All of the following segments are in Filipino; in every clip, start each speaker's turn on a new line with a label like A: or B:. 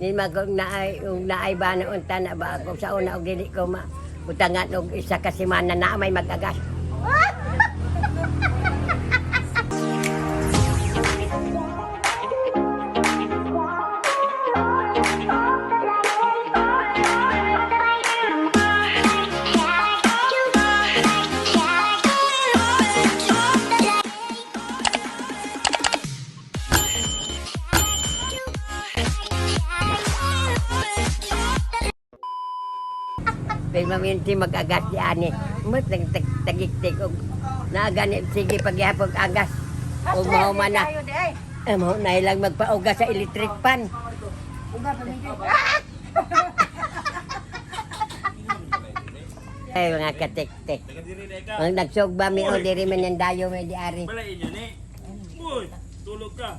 A: Di naay ba na unta na ba ako sa una og dili ko utangan og isa ka semana na may magagas. Pero maminti mag-agas di ani. Mat tagik-tag og naagani sige paghapon agas. Og mao man na. Mao na ilang magpaugas sa electric pan.
B: Uga pa mi.
A: Ay mga katik-tik. Ang nagsugba mi o diri man yung dayo may di ari.
C: Balay inyo ni. Uy, tulog ka.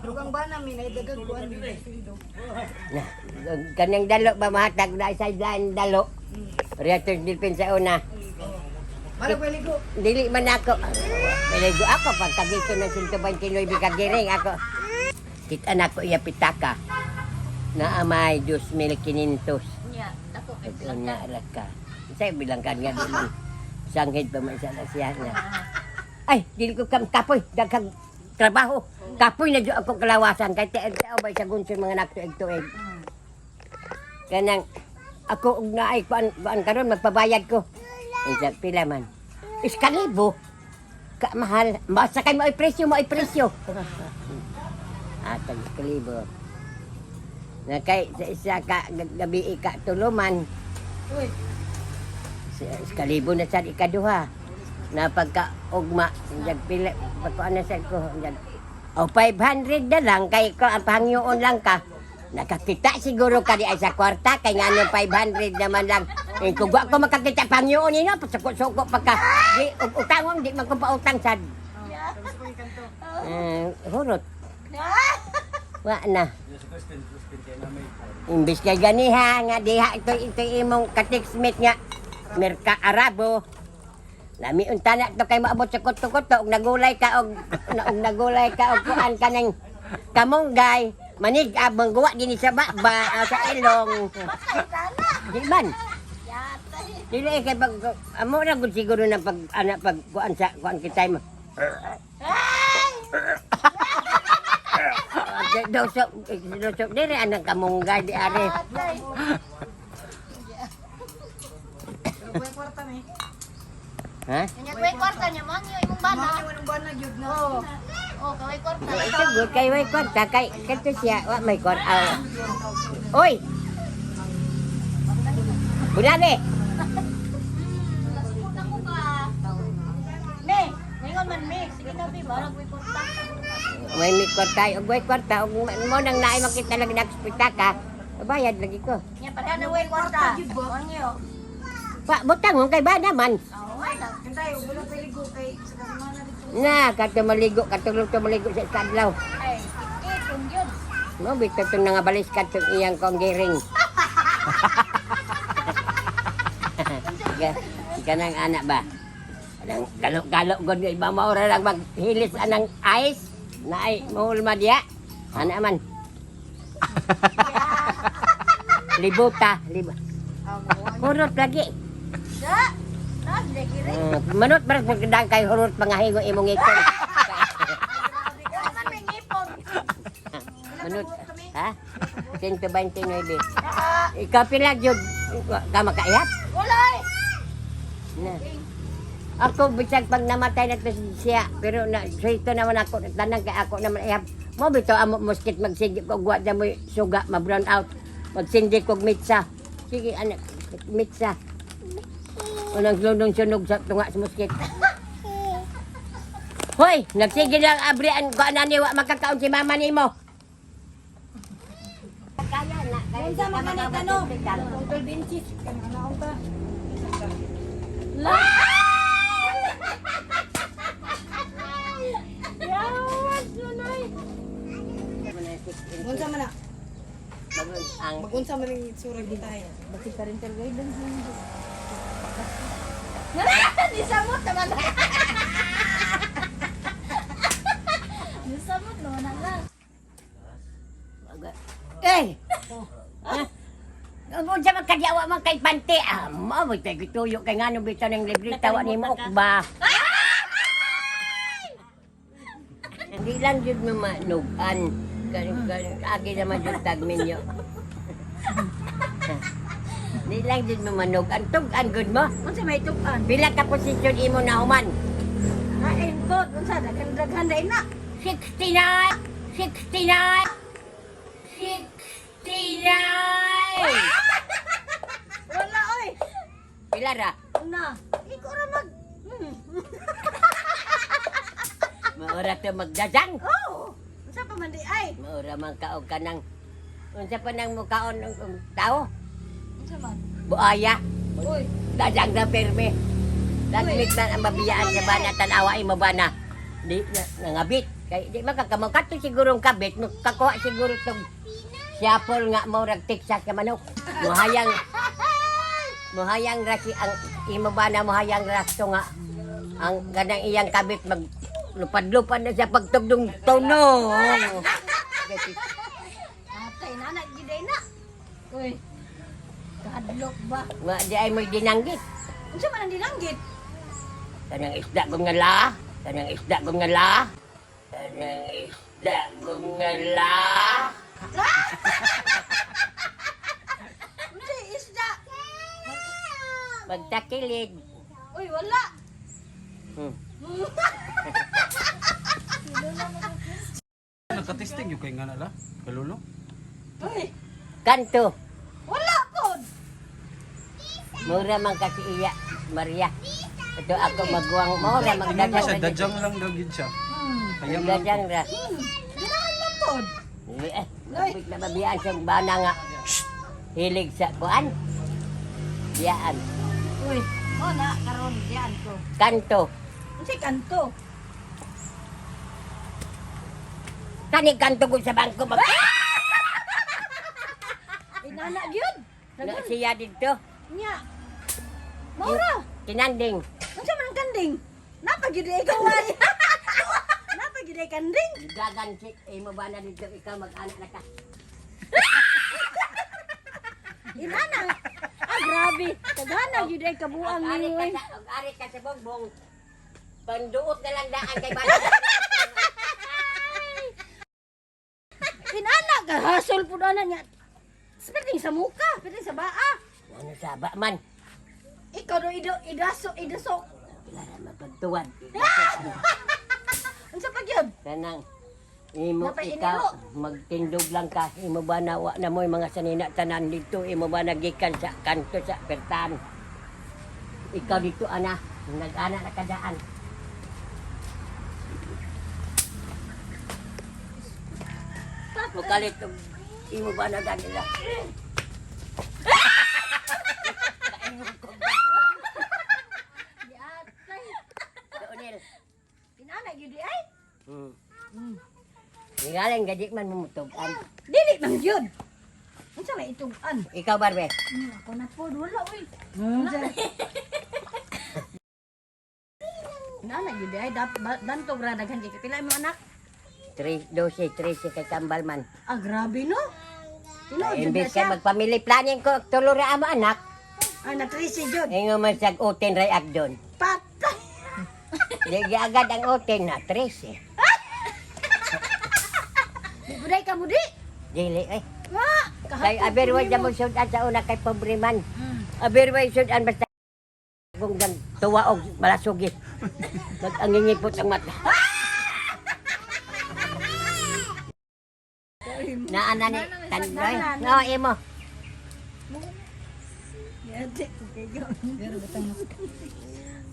B: Dugang ba namin ay dagag kuan mi.
A: Na, kanyang dalo ba mahatag na isa dyan dalo. Reactor dilpin sa una.
B: Mala paligo.
A: Dili man ako. Piligo ako pagkagito ng 129 kagiring ako. Kita na ko iya pitaka. Na amay 2,500.
B: Nya, dako kay
A: Ito nga alaka. Saya bilang kan nga dili. Sanghid pa man siya na siya na. Ay, dili ko kapoy. Daghang trabaho. Kapoy na dyan ako kalawasan. Kahit tiag-tiaw ba sa gunson mga naktuig-tuig. Kanang ako og naay kuan karon magpabayad ko. Isa pila man. Iskalibo. Ka mahal. Basta kay mo ay presyo, mo ay presyo. Tag iskalibo. Na kay sa isa ka gabi ka tuluman.
B: Uy,
A: Iskalibo na sa ikaduha. Na pagka ugma, jag pila pagkuan na sa ko, jag 500 na lang kay ko ang pangyoon lang ka. Nakakita siguro ka di ay sa kwarta kay ngano 500 naman lang. Kung wa ko makakita pangyoon nino pasukot-sukot pagka di utangong di man ko pautang sad. Hurot. Wa na. Imbis kay ganiha nga diha ito imong ka-textmate nga Merka Arabo. Lami unta na to kay maabot sa kuto-kuto og nagulay ka og kuan kanang kamunggay. Manig abang guwa din sa baba sa ilong. Di man. Dili kay pag amo na gud siguro na pag kuan sa kuan kitay mo. Dosok dire anang kamunggay di are.
B: kuy kwarta mi.
A: Ha?
D: Kanya kuwi kwarta niya man yung imong bana.
B: Mao yung bana gyud na.
D: Oh, kaway kwarta.
A: Ito good kay way kwarta kay kato siya wa may kwarta. Oy. Bunane.
D: Me, ngayon man me, sige na bi, barang kuwi kwarta.
A: May mi kwarta og way kwarta og mo nang naay makita lang nagspita ka. Bayad lagi ko.
D: Nya padana na kuwi kwarta. Ano?
A: Pa butang mo kay ba naman.
B: Kantay ulo paligo kay sa kasemana dito.
A: Na kato maligo katulog to maligo sa kadlaw.
D: Ay, itong yun.
A: Mo bitaw tong nga balis kato iyang kong giring. Kanang anak ba? Kanang galok-galok gud iba maura lang maghilis anang ice na ay mahulma diya. Ana man. Libuta. Hurot lagi.
D: Da. Na, dili
A: Manot ba pagdang kay hurot pangahingo imong ikon.
D: man may ngipon.
A: Manot. Ha? 129. Ikaw pila jud ka makaiyat?
D: Walay.
A: Na. Ako bisag pag namatay na to siya, pero na ito naman ako tanang kay ako naman ihap. Mo bitaw amo muskit magsigi ko wa da mo suga ma brown out. Magsindi kog mitsa. Sige anak, mitsa. Unang lunong sunog sa tunga sa muskit. Hoy, nagsige lang abrian ko anani wa makakaon si mama nimo. Kaya na, kaya
B: Unsa man kanang tanong? Tungkol benchis kanang anaon ta. Unsa man na?
A: Ang
B: Magunsa man ang itsura gitay.
D: Bakit ka rin talaga ilan Nisamot naman. Nisamot naman lang.
A: eh. Kung sa magkadyawa man kay Pante, mo tayo gituyo kay nga nung bitaw ng libre tawa ni mo ba? Hindi lang yun mo manugan. Agi naman yung tagmin nyo. Hindi lang yun mo manugan. Tugan, good mo.
B: Unsa may tukan?
A: Bila ka posisyon imo na human?
B: Hain ko, unsa daghan day na.
A: 69! 69! 69!
B: Wala oy.
A: Pila ra?
B: Una, iko ra mag.
A: Maura to magdadang.
B: Oh. Unsa pa man di ay?
A: Maura man kaog ka ng... Unsa pa nang mukaon ng tao?
B: Unsa man?
A: Buaya.
B: Uy,
A: Dadang na perme. Lasmit na ang mabiyaan sa bana, tanawa ay mabana. Di nangabit. Kay di makakamaw kato siguro ang kabit, kakuha siguro tong siyapol nga mo rag Texas ka manok. Muhayang rasi ang imabana muhayang rasto nga ang ganang iyang kabit mag lupad-lupad na siya pagtugdong tono.
B: atay na giday na. Uy. Kadlok ba?
A: Nga di ay mo'y dinanggit.
B: Unsa man ang dinanggit?
A: Kanang isda kong nga la. Kanang isda kong nga la. Kanang isda kong nga la.
B: Unsa isda?
A: Pagtakilid.
B: Uy, wala.
A: Hmm.
C: Nakatesting yung kay nga nala. Kalulo.
B: Uy,
A: Kanto.
B: wala pod.
A: Mura man kasi iya, Maria. Ito ako magwang. Mura
C: Tingnan mo siya,
A: magdadang.
C: dadyang lang daw gid siya. Kayang lang.
A: Magdadang ra.
B: Ganahan man pod.
A: Kapit na mabiyaan siyang bana nga. Hilig sa kuan. Biyaan.
B: Uy, oh na karon diyan ko.
A: Kanto.
B: Unsa kanto?
A: Kani kanto ko sa bangko.
B: Inana gyud.
A: Na siya dito.
B: Nya. Maura.
A: Kinanding.
B: Unsa man ang kanding? Napa gyud ay kaway. Napa gyud ay kanding?
A: Gagan si. Imo ba na dito ikaw mag-anak na ka?
B: Inana. Ah, grabe. Tagana gyud ay kabuang
A: Ari
B: ni.
A: ka sa, ari ka sa bongbong. Panduot na lang daan kay bana.
B: Inana ka hasol pud ana nya. Pwedeng sa muka, pwedeng sa baa.
A: Ano sa ba man?
B: Ikaw do idasok.
A: Kailangan mapagtuwan.
B: Unsa pa gyud?
A: Kanang imo
B: Napay
A: ikaw magtindog lang ka. Imo ba na wa na mo'y mga sanina tanan dito. Imo ba nagikan sa kanto sa pertan. Ikaw dito ana. Nag-ana na kadaan. Mukalit imo ba na ganila?
B: Di atay.
A: Donel.
B: Inana gyud ay.
A: Ngalang gadik man mumutugan.
B: Dili man gyud. Unsa may itugan?
A: Ikaw barbe.
B: Ako na pod wala uy. Inana gyud ay dantog ra daghan kay pila mo anak?
A: 12 kay kambal man.
B: Ah, grabe no. Tinuod gyud na
A: Imbis
B: siya.
A: kay magpamily planning ko tulo ra amo anak.
B: Ah, na 13 gyud.
A: Ingo man sag utin ray agdon.
B: Patay.
A: Di agad ang utin na 13.
B: Di buday ka mudi.
A: Dili eh.
B: Nga,
A: Kay
B: kahapon
A: aberway
B: kunin
A: na
B: mo.
A: mo sudan sa una kay pobre man.
B: Mm.
A: Aberway sudan basta kung gan tuwa og malasugi. Nag-angingipot ang mata. Naana ni tandoy. No, imo.
B: Yate, kayo.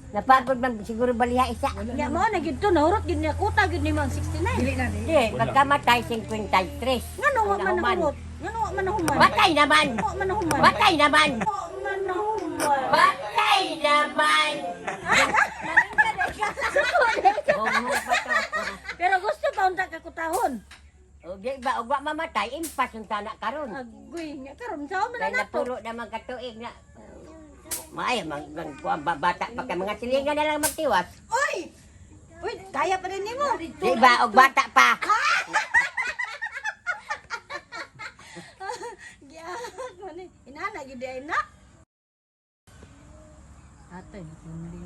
A: Napagod man siguro baliha isa.
B: Ya mo na gid to nahurot gid niya kuta gid ni mang 69. Dili na di.
A: Di, pagkamatay 53.
B: Ngano wa man
A: Nahuman.
B: nahurot? Ngano wa man nahuman?
A: Batay naman!
B: Wa man nahuman.
A: Batay naman!
B: Wa man nahuman.
A: Batay naman! Homo pa to.
B: Pero gusto pa unta ka kutahon.
A: O di ba, og wa mamatay, impas yung tanak karon.
B: Agoy, nya karon sa man
A: Kaya
B: na to.
A: napuro naman katuig na. Maay, bata pa ka mga silingan na lang magtiwas.
B: Uy! Uy, kaya pa rin nimo.
A: Di ba, og bata pa.
B: gid ay na.
D: Ate, hindi.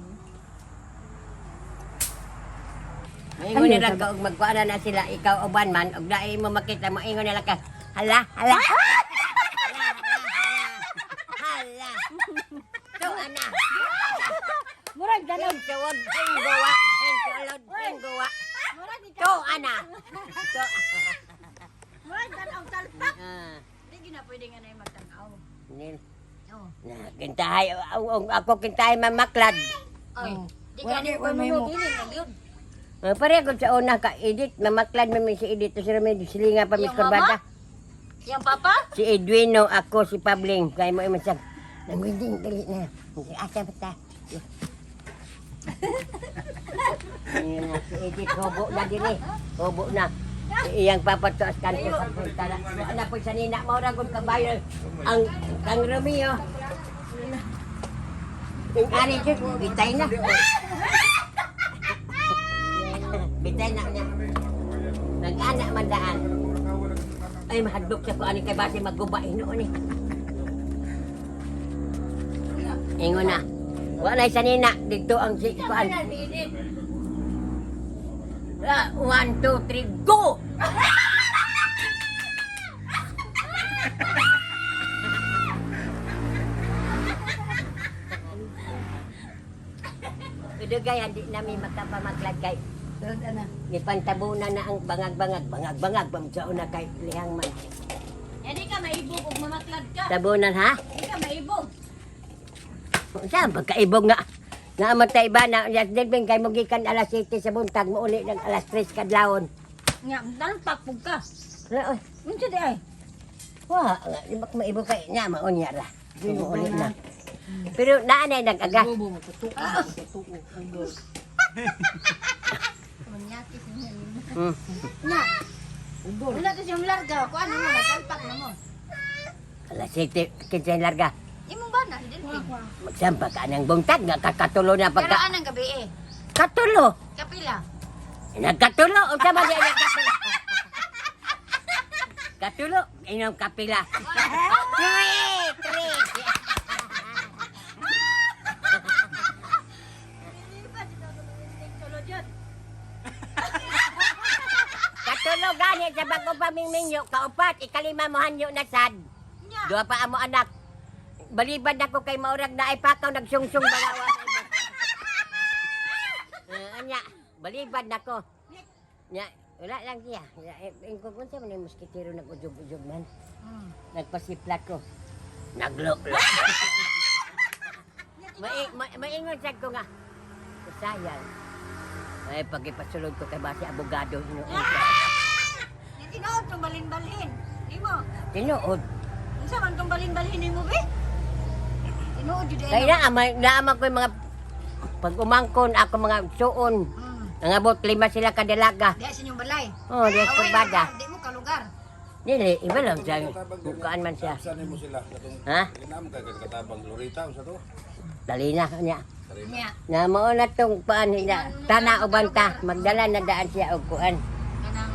A: Ingon nila ka og magkuana na sila ikaw uban man og dai mo makita mo ingon nila ka hala hala. Hala. To ana.
D: Murag
A: Dalam sawag ang gawa. Ang tulod ang gawa.
D: Murag ikaw.
A: To ana. To.
B: Murag tanaw talpak.
A: Ah.
D: Di gina pwede nga na magtanaw.
A: Nil.
D: Oh.
A: Na kintahay ako kintahay mamaklad.
D: Oy. Di
B: Wala
D: ka ni
B: ko may mo.
D: dili na yun.
A: Pare ko sa una ka edit mamaklad man si edit si Ramil silinga pa mis
D: Yung
A: kurbada.
D: Yang papa?
A: Si Edwino ako si Pabling kay mo imasag. Nangwinding dali na. Asa ba ta? Yan na, si Edith, hobo na din eh. Hobo na. Iyang papatuas kanto sa puntala. Ano po sa nina, mauragod kabayo. Ang Romeo. Yung ari dyan, bitay na. Bitay na niya. Nag-anak mandaan. Ay, mahadlok siya ko ani kay base maggubain noon eh. Ingon na. Wala sa nina dito ang si kuan. 1 2 3 go. Udugay hindi namin makapamaglad kay gipantabunan na ang bangag-bangag pamsao na kay lihang man.
D: Hindi ka maibog ug mamaklad ka.
A: Tabunan ha?
D: Hindi ka maibog.
A: Saan pagkaibog nga namatay ba na din kay mugikan alas 7 sa buntag mo uli ng alas 3 kadlawon.
D: Nga, talpak pug ka.
A: Wala oy.
D: Unsa di ay?
A: Wa nga di ba maibog kay nya maunya ra. Mo uli na. Pero naanay nag-aga.
D: Manyaki sa niya.
A: Hmm.
D: Nya. Wala to siyang larga. Kuan mo na talpak na mo.
A: Alas 7 kinsa larga.
D: Imong ba na dili?
A: Magsampa ka ng buntag nga kakatulo na
D: Pero
A: pagka
D: anang gabi eh.
A: katulo.
D: Kapila.
A: Nagkatulo unsa man di nagkatulo? Katulo inom kapila. Three. Katulo gani sa bago pamingmingyo kaupat ikalima mo hanyo na sad. Duha pa amo anak. Balibad ako kay maurag na ay pakaw nagsungsung balawa. Anya, balibad nako. Nya, wala lang siya. Ang kukunsa man yung muskitero nag-ujog-ujog man. Nagpasiplat ko. Naglok-lok. Maingon sad ko nga. Sayang. Ay, pagipasulod ko kay base abogado.
D: Tinuod tong balin-balin. Di mo.
A: Tinuod.
D: Unsa man tong balin-balin nimo be? Tinuod jud ay.
A: Kaya naamag ko yung mga pag umangkon ako mga suon. Nangabot 5 sila kadalaga.
D: Di sa inyong balay.
A: Oh, di ko bada.
D: Di mo ka lugar.
A: Dili, iba lang siya. Bukaan man siya.
E: Saan mo sila? Katong
A: Ha?
E: kinam kay katabang Lorita unsa to?
A: Dali na niya.
D: Nya.
A: Na mao na tong paan nila. Tana o banta. Magdala na daan siya og kuan.
D: Kanang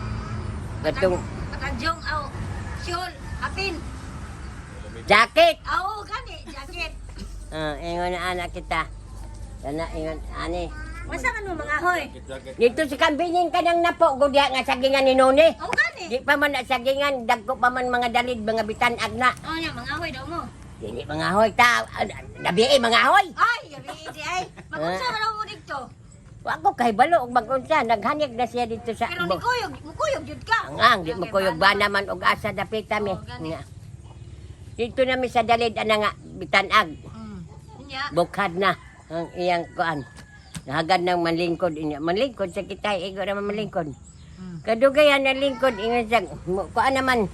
A: Katong
D: katanjong aw. Syol, apin.
A: jacket.
D: Aw, gani jacket.
A: Ingon na anak kita. Kana ingon ani.
B: Masa man mo mga hoy?
E: Jacket.
A: Dito si Kambinin ka nang napo gudya nga sagingan ni Noni.
D: Aw, gani.
A: Di pa man na sagingan, dagko pa man mga dalid, mga bitan agna.
D: Oh, nya mga hoy daw mo.
A: Dili mga hoy ta. Gabi mga hoy.
D: Ay, gabi di ay. Magunsa man daw mo dito.
A: Wa ko kay balo og magunsa, naghanyag na siya dito sa
D: Pero ni kuyog, mukuyog jud ka.
A: Ang di mo kuyog ba naman og asa dapit kami.
D: Oh, gani.
A: Nga. Dito namin sa dalid ana nga bitanag.
D: Nya.
A: Bukhad na ang iyang kuan. Nahagad ng manlingkod inya. Manlingkod sa kitay igo naman manlingkod. Kadugayan na lingkod ingon sa kuan naman.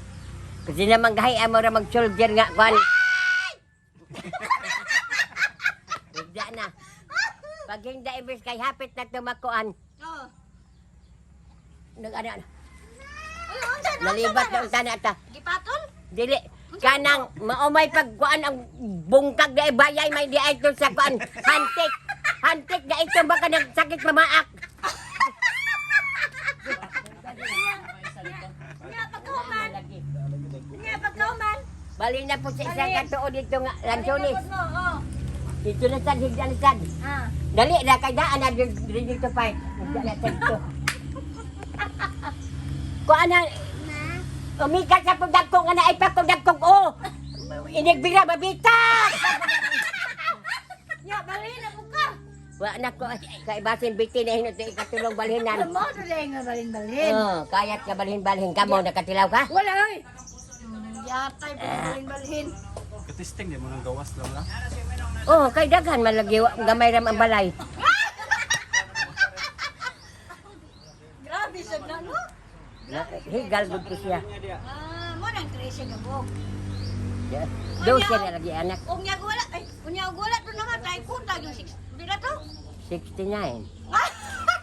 A: Kasi naman gahay amo ra mag-soldier nga kuan. Bigda na. Pag hindi ibis kay hapit na tumakuan.
D: Oh.
A: Nag-ano.
D: Uy, unsa na?
A: Nalibat na ang tanata.
D: Gipatol?
A: Dili kanang maumay pagkuan ang bungkag na ibayay may di ay to sa kuan hantik. Hantik na ito baka nagsakit mamaak.
B: Nya pagkauman. Nya pagkauman.
A: Bali na po sa isang katuo dito nga, Lansones.
D: Mo, oh.
A: Dito na sad, higda na sad.
D: Ah.
A: Dali na, kay daan na dito fight. Higda na sad to. Kung ana, umikat sa pagdagkong ana ay pagdagkong o. Inigbira, babita!
D: Ya, bali na mo ka.
A: Wa na ko, kay basin biti na hinot ikatulong balhinan.
D: Mo dili nga balin-balin.
A: Oh, kayat ka balhin-balhin ka mo, nakatilaw ka?
D: Wala oy. Yatay balin-balin.
C: Katisting di mo nang gawas lang la.
A: Oh, kay daghan malagi gamay ram ang balay.
D: Grabe sa na no.
A: Higal gud ko siya.
D: Mo nang krisi ka bog.
A: Dose na lagi anak.
D: Unya wala ay unya wala to namatay kunta yung 6. Dila to.
A: 69.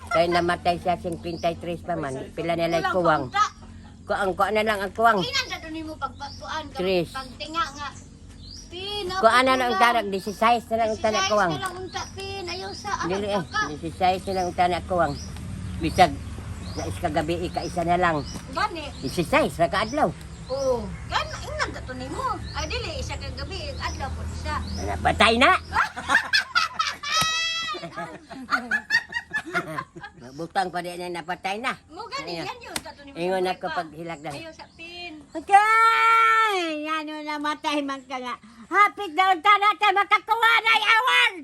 A: Kaya namatay siya 53 pa man. Pila na lang kuwang. Kuwang na lang ang kuwang.
D: Inan ta nimo pagpatuan ka
A: Chris.
D: pagtinga nga. Pin.
A: Kuwang na lang ang tanak 16 na lang ang tanak kuwang.
D: Na lang unta pin ayaw sa
A: Dili
D: ano ka.
A: 16 na lang ang tanak kuwang. Bisag sa iskagabi isa na lang.
D: Gani.
A: 16 ra ka adlaw.
D: Oh, gan ingnan ta to nimo. Ay dili isa ka gabi adlaw po isa.
A: Patay na. Butang pa din na napatay na.
D: Mo gani yan yun ta to nimo.
A: Ingon ako pag hilagdan.
D: Ayaw sa pin.
B: Okay! Ano namatay man ka nga. Hapit na unta natin makakuha na awan!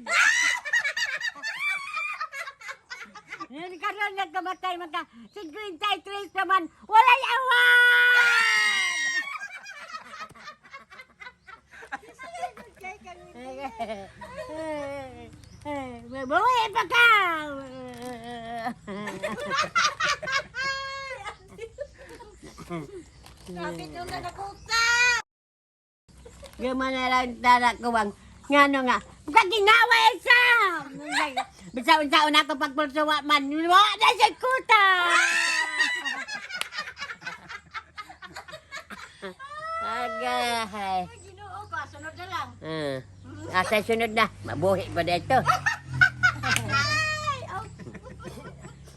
B: Yan karon nagkamatay man ka. 53 naman. Walay awan! Mabuhay pa ka!
D: Kapit yung nanakuta.
B: Gama na lang tanak ko bang ngano nga kaginawa isa bisa unsa una ko pagpulsuwa man wa na sa kuta
A: Agay.
D: Ginoo ka sunod na lang.
A: Asa sunod na, mabuhi pa dito.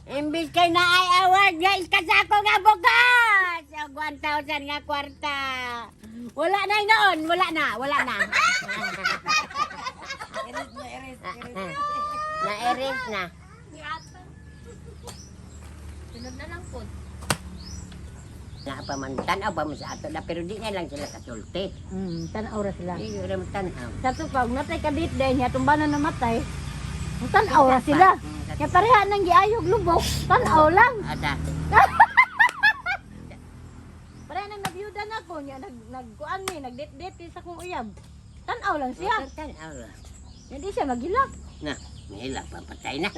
B: imbis kay na ay award guys kasako nga bukas og 1,000 nga kwarta wala na noon wala na
A: Na-erase na.
D: Sunod na lang po.
A: Na pa man, tanaw pa mo sa ato na, pero di na lang sila kasulti.
B: tanaw ra sila
A: Hindi ko naman tanaw.
B: sa to pag natay ka dit din ya tumbanan namatay tanaw ra sila kaya pareha nang giayog lubok tanaw lang
A: Asa?
B: pareha nang nabiyuda na ko nya nagkuan ni nagdit-dit sa kong uyab tanaw lang siya
A: Tanaw lang.
B: hindi siya magilak
A: Na, may ilang papatay na.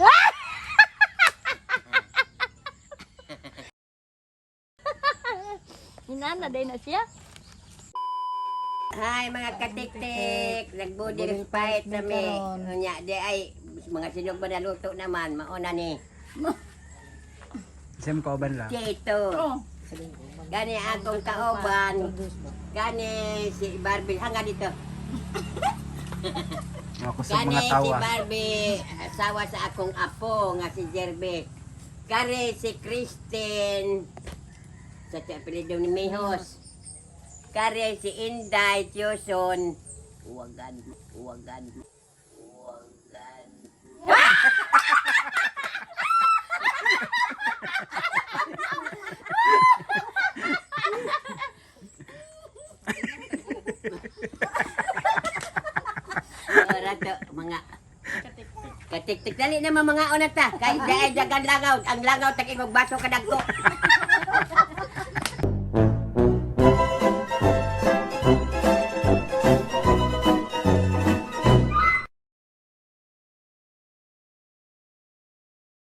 B: Hinana day na siya.
A: Hi mga katik-tik, nagbudi respite kami. Nya di ay mga sinog ba naluto naman, mauna ni
C: Sim kauban la.
A: Tito. Gani akong kauban. Gani si Barbie hanga dito.
C: Ako sa
A: Gani
C: mga
A: si
C: tawa.
A: Barbie, asawa sa akong apo nga si Jerbe. Kare si Christine sa apelyido ni Mihos. Kare si Inday Tioson. Uwagan. Ora to mga katik-tik dali naman mga unat ta. Kay dagan langaw, ang langaw tag imong baso kadagko.